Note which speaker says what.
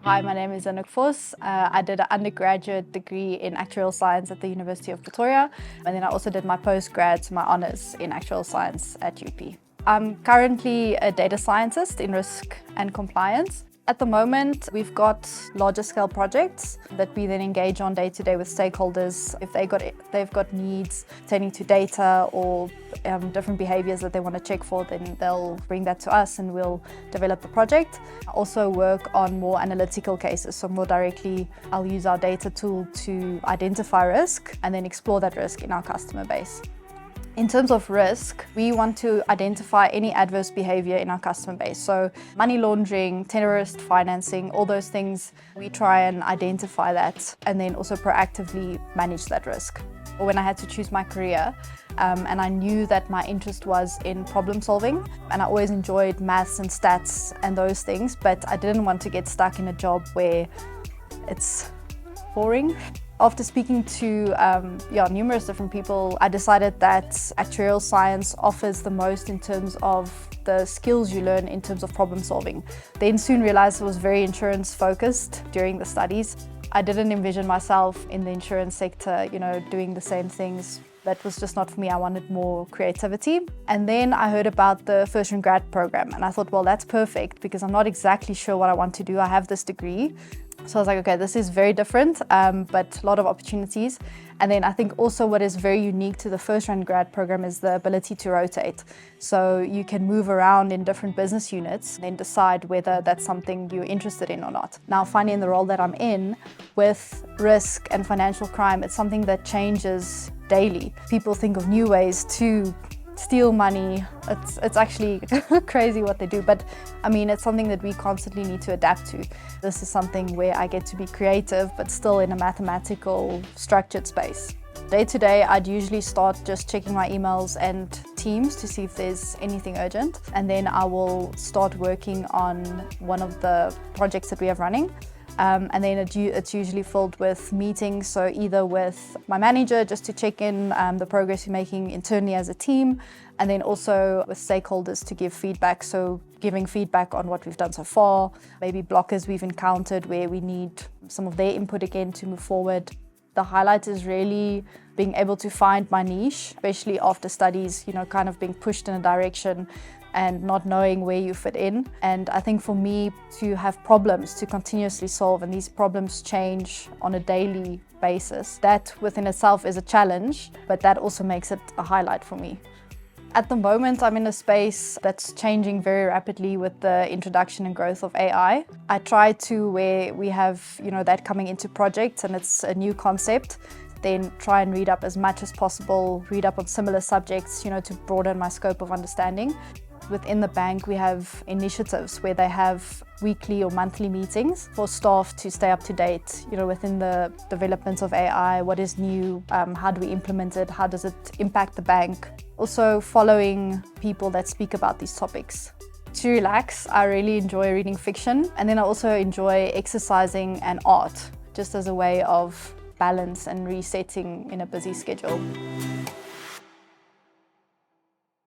Speaker 1: Hi, my name is Anouk Vos. I did an undergraduate degree in actuarial science at the University of Pretoria, and then I also did my postgrad, my honours in actuarial science at UP. I'm currently a data scientist in risk and compliance. At the moment, we've got larger scale projects that we then engage on day to day with stakeholders. If they've got needs pertaining to data or different behaviors that they want to check for, then they'll bring that to us and we'll develop the project. I also work on more analytical cases, so more directly I'll use our data tool to identify risk and then explore that risk in our customer base. In terms of risk, we want to identify any adverse behavior in our customer base. So money laundering, terrorist financing, all those things, we try and identify that and then also proactively manage that risk. When I had to choose my career, and I knew that my interest was in problem solving, and I always enjoyed maths and stats and those things, but I didn't want to get stuck in a job where it's boring. After speaking to numerous different people, I decided that actuarial science offers the most in terms of the skills you learn in terms of problem solving. Then soon realized it was very insurance focused during the studies. I didn't envision myself in the insurance sector, doing the same things. That was just not for me. I wanted more creativity. And then I heard about the first year grad program and I thought, well, that's perfect because I'm not exactly sure what I want to do. I have this degree. So I was like, okay, this is very different, but a lot of opportunities. And then I think also what is very unique to the first year grad program is the ability to rotate. So you can move around in different business units and then decide whether that's something you're interested in or not. Now, finding the role that I'm in with risk and financial crime, it's something that changes daily. People think of new ways to steal money. It's actually crazy what they do, but I mean, it's something that we constantly need to adapt to. This is something where I get to be creative, but still in a mathematical, structured space. Day to day, I'd usually start just checking my emails and Teams to see if there's anything urgent, and then I will start working on one of the projects that we have running. And then it's usually filled with meetings, so either with my manager just to check in the progress we're making internally as a team, and then also with stakeholders to give feedback, so giving feedback on what we've done so far, maybe blockers we've encountered where we need some of their input again to move forward. The highlight is really being able to find my niche, especially after studies, kind of being pushed in a direction and not knowing where you fit in. And I think for me to have problems to continuously solve, and these problems change on a daily basis, that within itself is a challenge, but that also makes it a highlight for me. At the moment, I'm in a space that's changing very rapidly with the introduction and growth of AI. I try to, where we have that coming into projects and it's a new concept, then try and read up as much as possible, read up on similar subjects, to broaden my scope of understanding. Within the bank, we have initiatives where they have weekly or monthly meetings for staff to stay up to date, within the developments of AI, what is new, how do we implement it, how does it impact the bank. Also following people that speak about these topics. To relax, I really enjoy reading fiction, and then I also enjoy exercising and art, just as a way of balance and resetting in a busy schedule.